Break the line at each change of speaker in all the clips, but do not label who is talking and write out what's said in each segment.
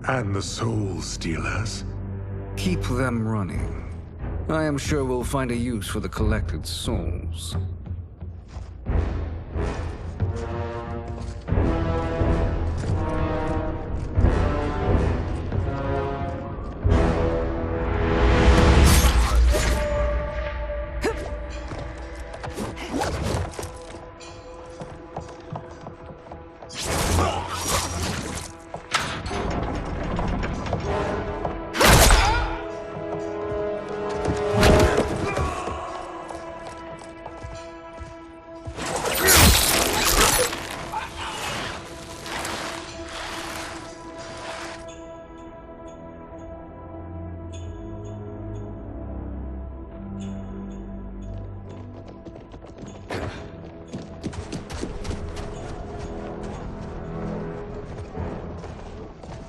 And the Soul Stealers?
Keep them running. I am sure we'll find a use for the collected souls.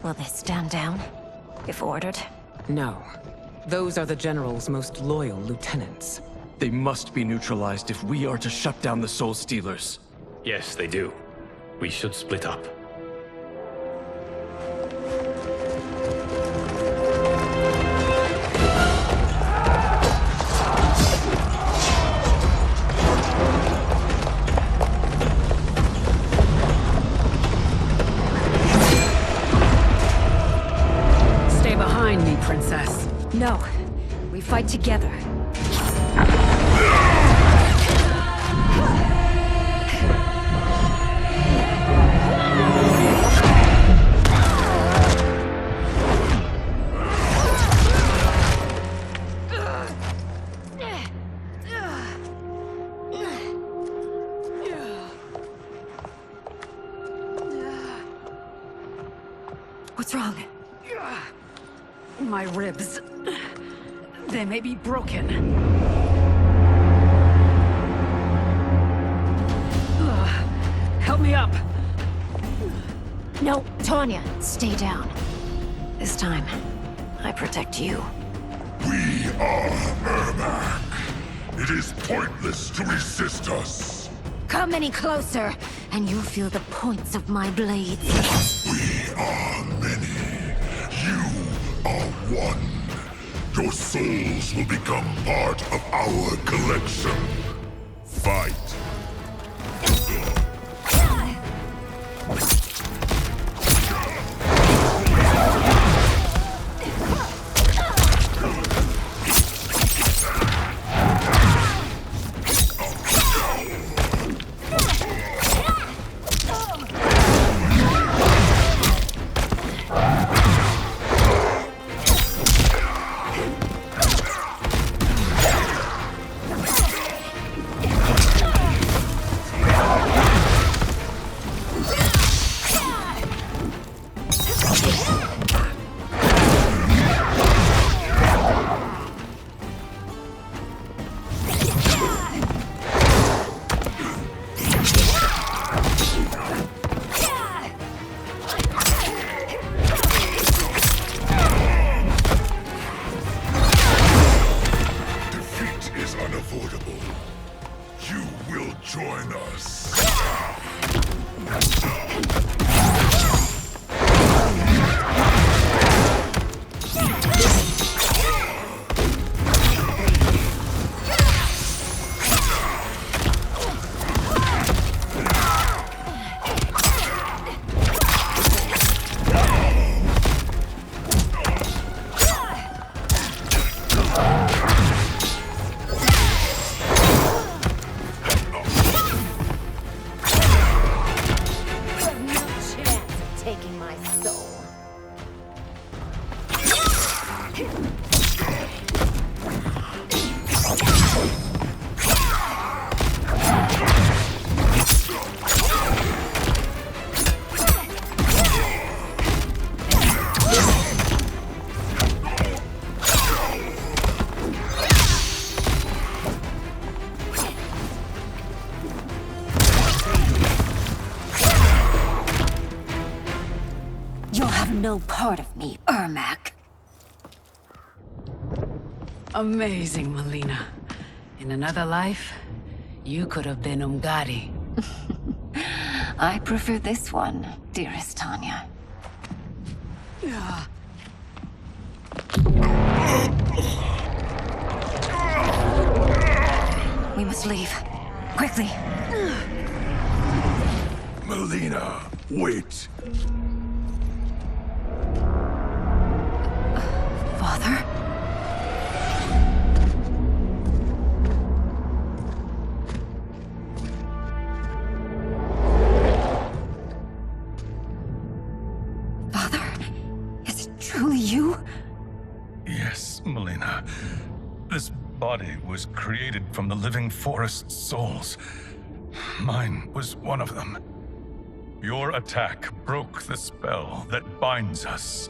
Will they stand down, if ordered?
No. Those are the General's most loyal lieutenants.
They must be neutralized if we are to shut down the Soul Stealers.
Yes, they do. We should split up.
Princess.
No. We fight together. What's wrong?
My ribs. They may be broken. Help me up.
No, Tanya, stay down. This time, I protect you.
We are Ermac. It is pointless to resist us.
Come any closer, and you'll feel the points of my blades.
We are many. You are one. Your souls will become part of our collection. Fight.
No part of me, Ermac.
Amazing, Melina. In another life, you could have been Umgadi.
I prefer this one, dearest Tanya. We must leave. Quickly.
Melina, wait.
Father? Father? Is it truly you?
Yes, Melina. This body was created from the living forest's souls. Mine was one of them. Your attack broke the spell that binds us.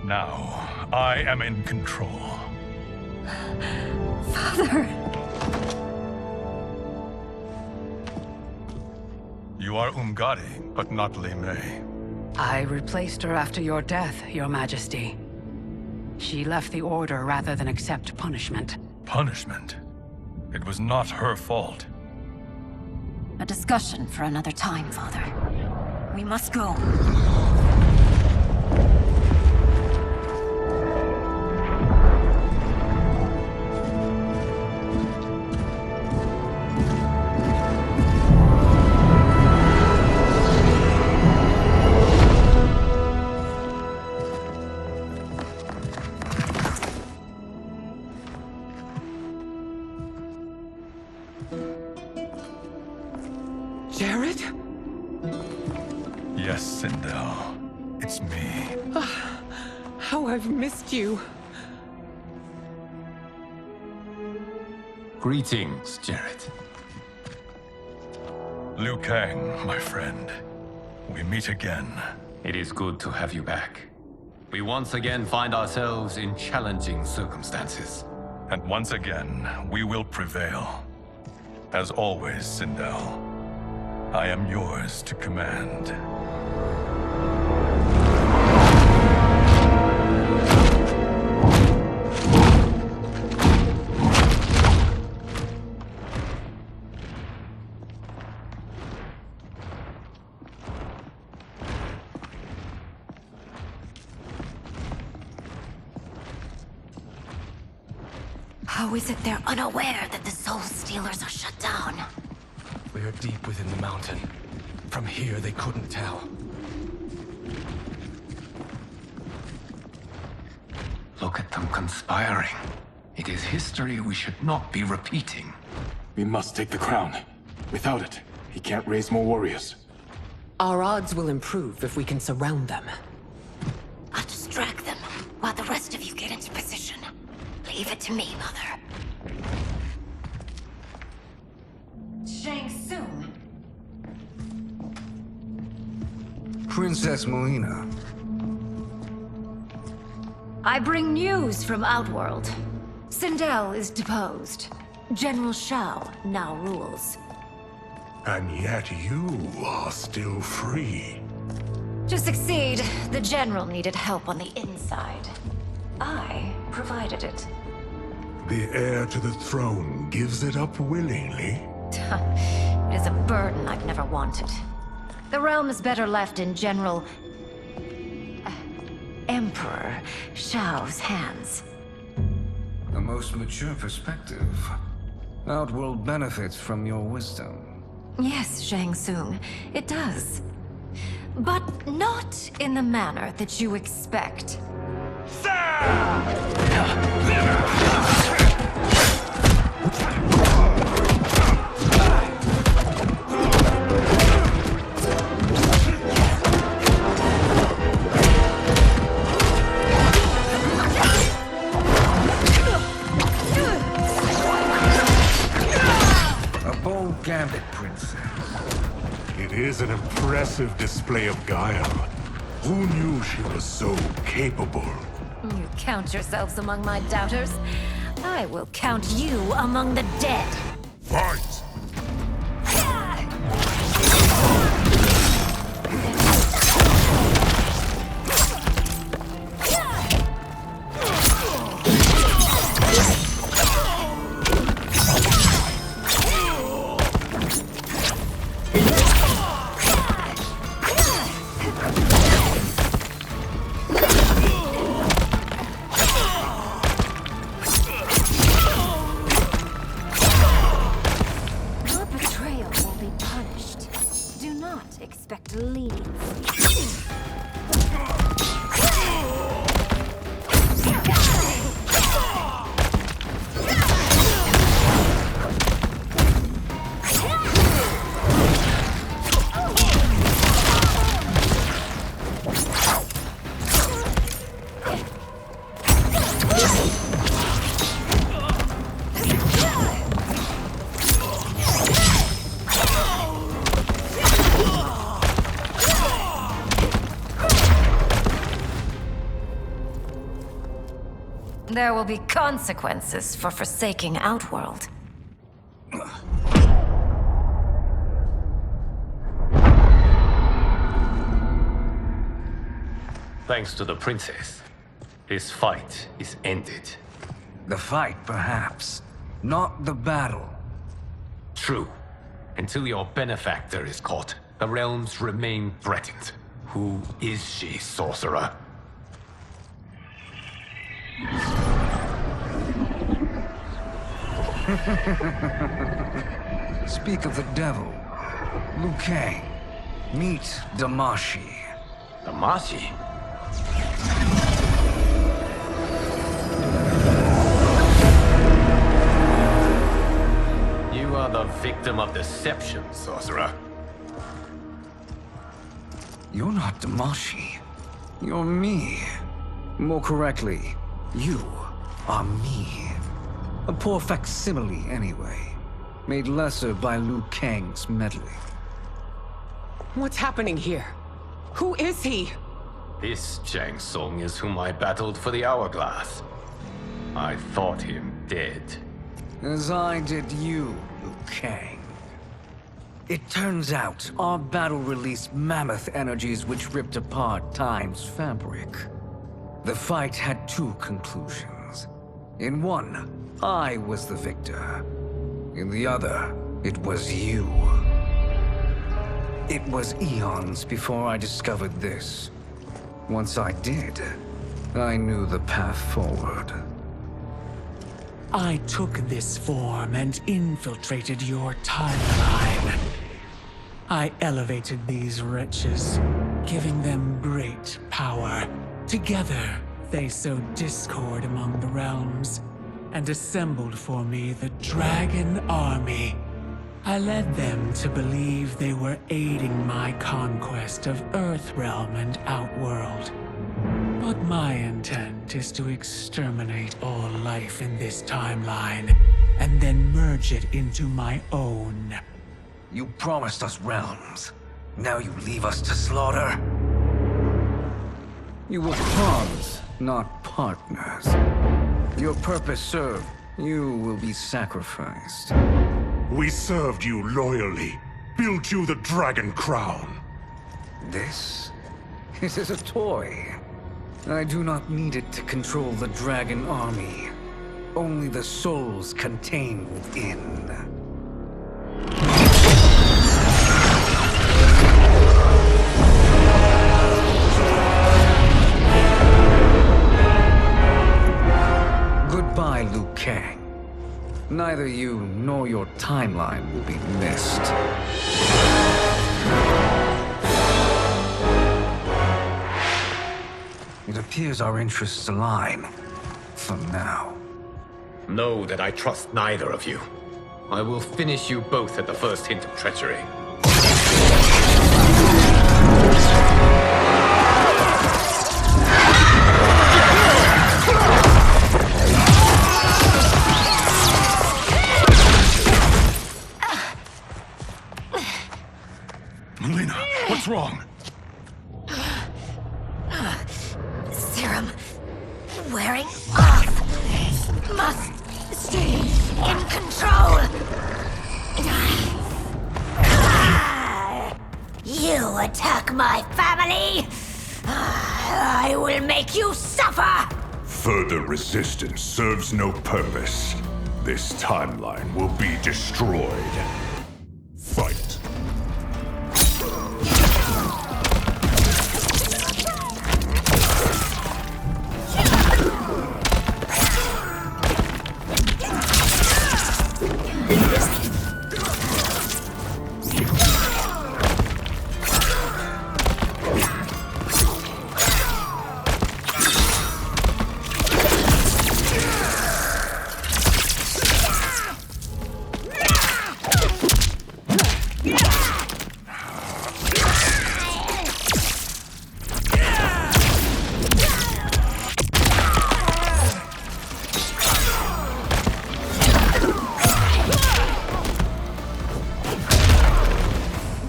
Now, I am in control.
Father!
You are Umgadi, but not Li Mei.
I replaced her after your death, Your Majesty. She left the Order rather than accept punishment.
Punishment? It was not her fault.
A discussion for another time, Father. We must go.
Jared?
Yes, Sindel. It's me.
How I've missed you.
Greetings, Jared.
Liu Kang, my friend. We meet again.
It is good to have you back. We once again find ourselves in challenging circumstances.
And once again, we will prevail. As always, Sindel, I am yours to command.
How is it they're unaware that the Soul Stealers are shut down?
We are deep within the mountain. From here, they couldn't tell.
Look at them conspiring. It is history we should not be repeating.
We must take the crown. Without it, he can't raise more warriors.
Our odds will improve if we can surround them.
I'll distract them while the rest of you get into position. Leave it to me, Mother. Shang Tsung.
Princess Melina.
I bring news from Outworld. Sindel is deposed. General Shao now rules.
And yet you are still free.
To succeed, the General needed help on the inside. I provided it.
The heir to the throne gives it up willingly.
It is a burden I've never wanted. The realm is better left in General... Emperor Shao's hands.
A most mature perspective. Outworld benefits from your wisdom.
Yes, Shang Tsung, it does. But not in the manner that you expect.
A bold gambit, Princess.
It is an impressive display of guile. Who knew she was so capable?
You count yourselves among my doubters. I will count you among the dead.
Fight!
There will be consequences for forsaking Outworld.
Thanks to the princess, this fight is ended.
The fight, perhaps. Not the battle.
True. Until your benefactor is caught, the realms remain threatened. Who is she, sorcerer?
Speak of the devil. Liu Kang. Meet Damashi.
Damashi? You are the victim of deception, sorcerer.
You're not Damashi. You're me. More correctly, you are me. A poor facsimile, anyway. Made lesser by Liu Kang's meddling.
What's happening here? Who is he?
This Jang Song is whom I battled for the Hourglass. I thought him dead.
As I did you, Liu Kang. It turns out our battle released mammoth energies which ripped apart time's fabric. The fight had two conclusions. In one, I was the victor. In the other, it was you. It was eons before I discovered this. Once I did, I knew the path forward.
I took this form and infiltrated your timeline. I elevated these wretches, giving them great power. Together, they sowed discord among the realms, and assembled for me the Dragon Army. I led them to believe they were aiding my conquest of Earthrealm and Outworld. But my intent is to exterminate all life in this timeline, and then merge it into my own.
You promised us realms. Now you leave us to slaughter? You were pawns, not partners. Your purpose served. You will be sacrificed.
We served you loyally, built you the Dragon Crown.
This is a toy. I do not need it to control the Dragon Army. Only the souls contained within. Goodbye, Liu Kang. Neither you nor your timeline will be missed. It appears our interests align. For now.
Know that I trust neither of you. I will finish you both at the first hint of treachery.
Melina, what's wrong?
Serum wearing off. Must stay in control. You attack my family. I will make you suffer.
Further resistance serves no purpose. This timeline will be destroyed. Fight.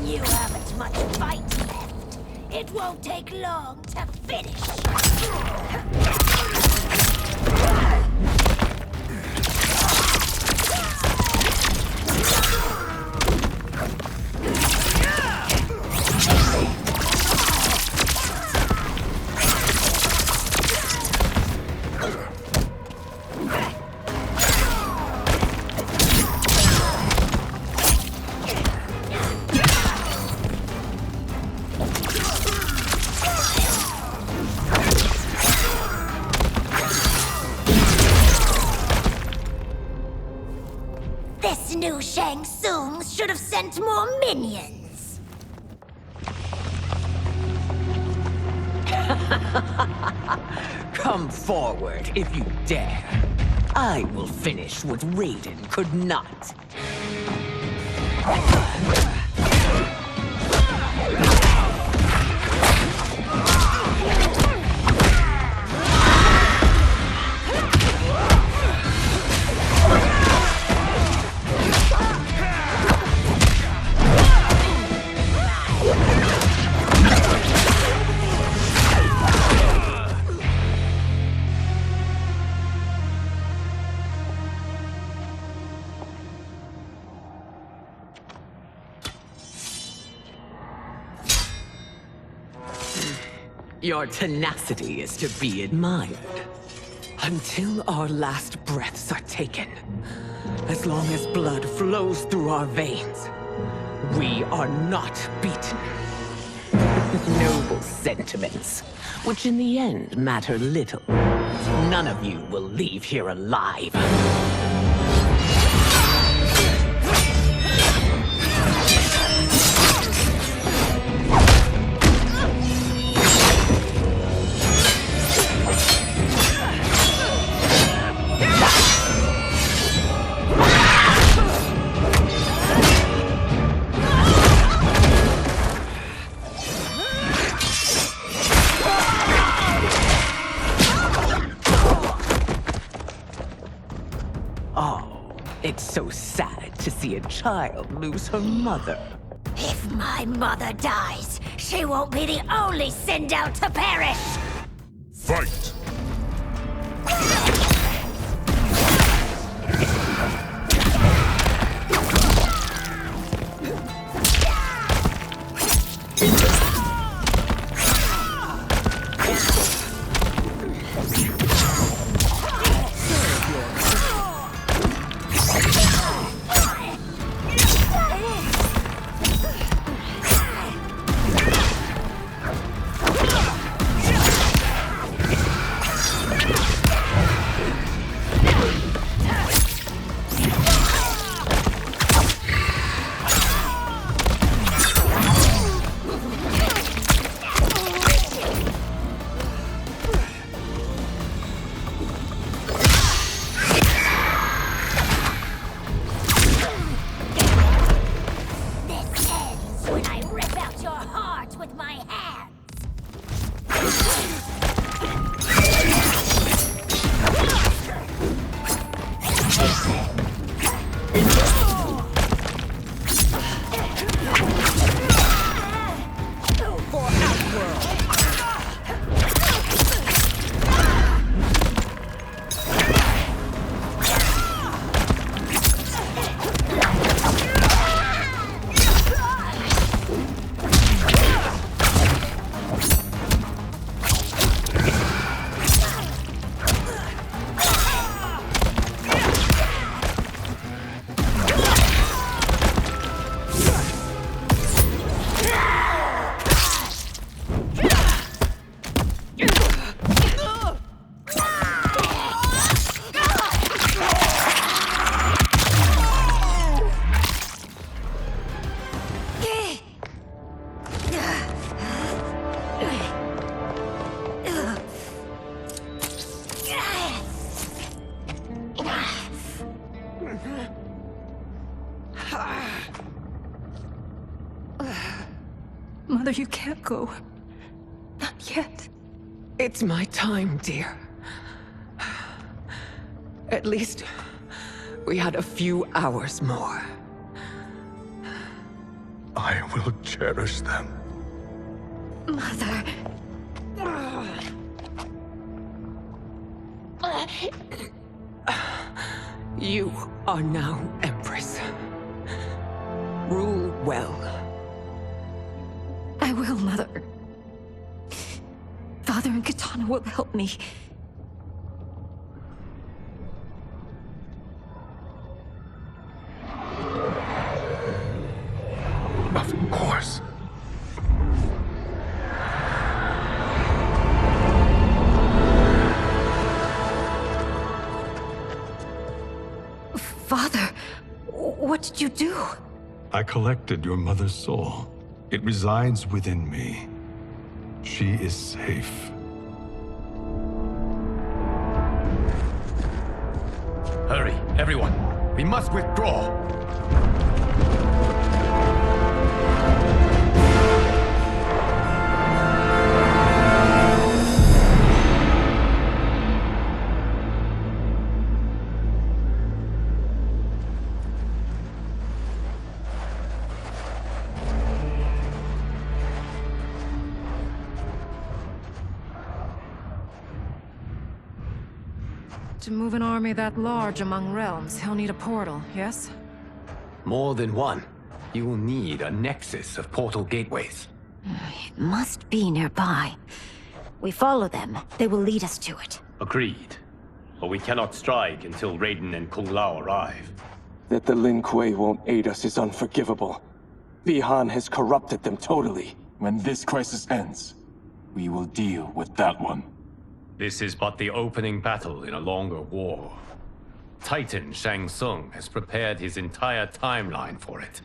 You haven't much fight left. It won't take long to finish. This new Shang Tsung should have sent more minions.
Come forward if you dare. I will finish what Raiden could not. Your tenacity is to be admired. Until our last breaths are taken, as long as blood flows through our veins, we are not beaten. Noble sentiments, which in the end matter little. None of you will leave here alive. It's so sad to see a child lose her mother.
If my mother dies, she won't be the only Sindel to perish!
Fight!
Mother, you can't go. Not yet.
It's my time, dear. At least, we had a few hours more.
I will cherish them.
Mother...
You are now Empress. Rule well.
I will, Mother. Father and Katana will help me.
Of course.
Father, What did you do?
I collected your mother's soul. It resides within me. She is safe.
Hurry, everyone. We must withdraw.
To move an army that large among realms, he'll need a portal, yes?
More than one. You will need a nexus of portal gateways.
It must be nearby. We follow them, they will lead us to it.
Agreed. But we cannot strike until Raiden and Kung Lao arrive.
That the Lin Kuei won't aid us is unforgivable. Bihan has corrupted them totally.
When this crisis ends, we will deal with that one.
This is but the opening battle in a longer war. Titan Shang Tsung has prepared his entire timeline for it.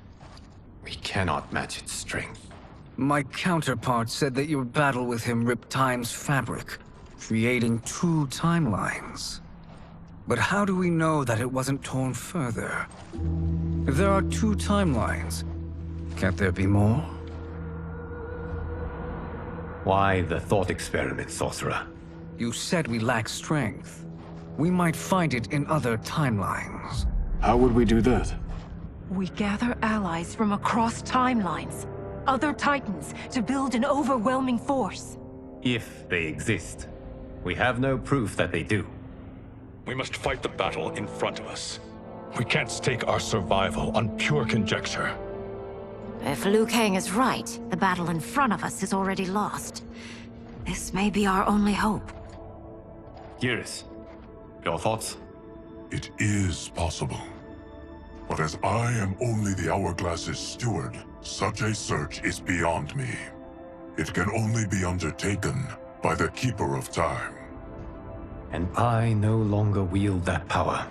We cannot match its strength.
My counterpart said that your battle with him ripped time's fabric, creating two timelines. But how do we know that it wasn't torn further? If there are two timelines, can't there be more?
Why the thought experiment, sorcerer?
You said we lack strength. We might find it in other timelines.
How would we do that?
We gather allies from across timelines, other titans, to build an overwhelming force.
If they exist. We have no proof that they do.
We must fight the battle in front of us. We can't stake our survival on pure conjecture.
If Liu Kang is right, the battle in front of us is already lost. This may be our only hope.
Geras, your thoughts?
It is possible. But as I am only the Hourglass's steward, such a search is beyond me. It can only be undertaken by the Keeper of Time.
And I no longer wield that power.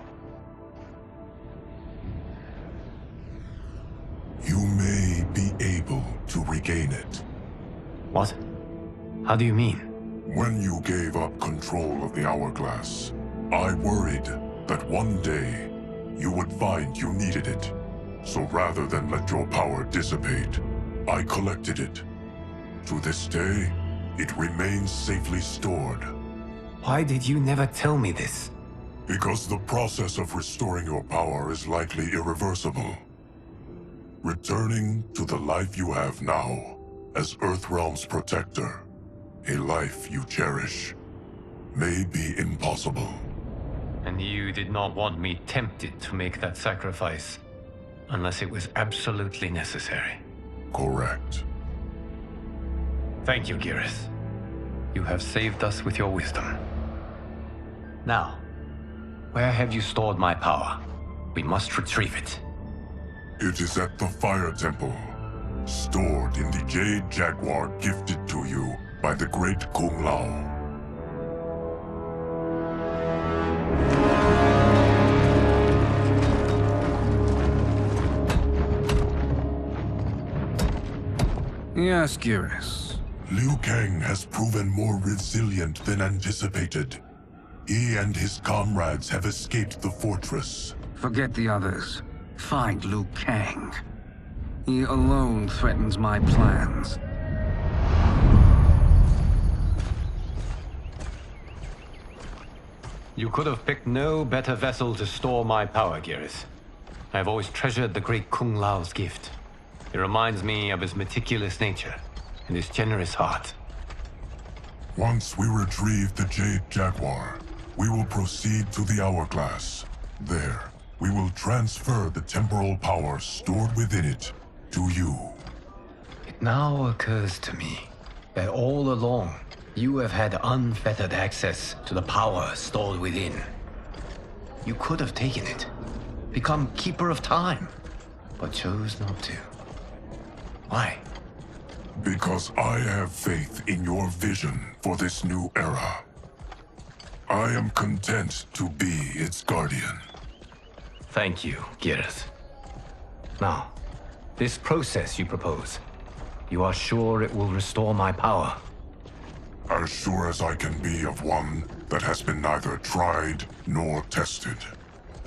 You may be able to regain it.
What? How do you mean?
When you gave up control of the Hourglass, I worried that one day you would find you needed it. So rather than let your power dissipate, I collected it. To this day, it remains safely stored.
Why did you never tell me this?
Because the process of restoring your power is likely irreversible. Returning to the life you have now, as Earthrealm's protector, a life you cherish, may be impossible.
And you did not want me tempted to make that sacrifice, unless it was absolutely necessary.
Correct.
Thank you, Geras. You have saved us with your wisdom. Now, where have you stored my power? We must retrieve it.
It is at the Fire Temple, stored in the Jade Jaguar gifted to you by the great Kung Lao.
Yes, Geras.
Liu Kang has proven more resilient than anticipated. He and his comrades have escaped the fortress.
Forget the others. Find Liu Kang. He alone threatens my plans.
You could have picked no better vessel to store my power, Geras. I have always treasured the great Kung Lao's gift. It reminds me of his meticulous nature and his generous heart.
Once we retrieve the Jade Jaguar, we will proceed to the Hourglass. There, we will transfer the temporal power stored within it to you.
It now occurs to me that all along, you have had unfettered access to the power stored within. You could have taken it, become Keeper of Time, but chose not to. Why?
Because I have faith in your vision for this new era. I am content to be its guardian.
Thank you, Geras.
Now, this process you propose, you are sure it will restore my power?
As sure as I can be of one that has been neither tried nor tested.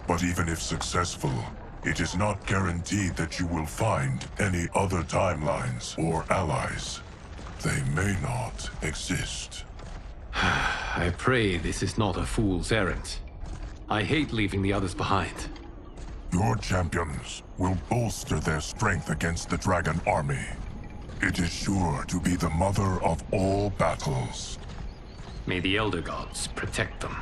But even if successful, it is not guaranteed that you will find any other timelines or allies. They may not exist.
I pray this is not a fool's errand. I hate leaving the others behind.
Your champions will bolster their strength against the Dragon Army. It is sure to be the mother of all battles.
May the Elder Gods protect them.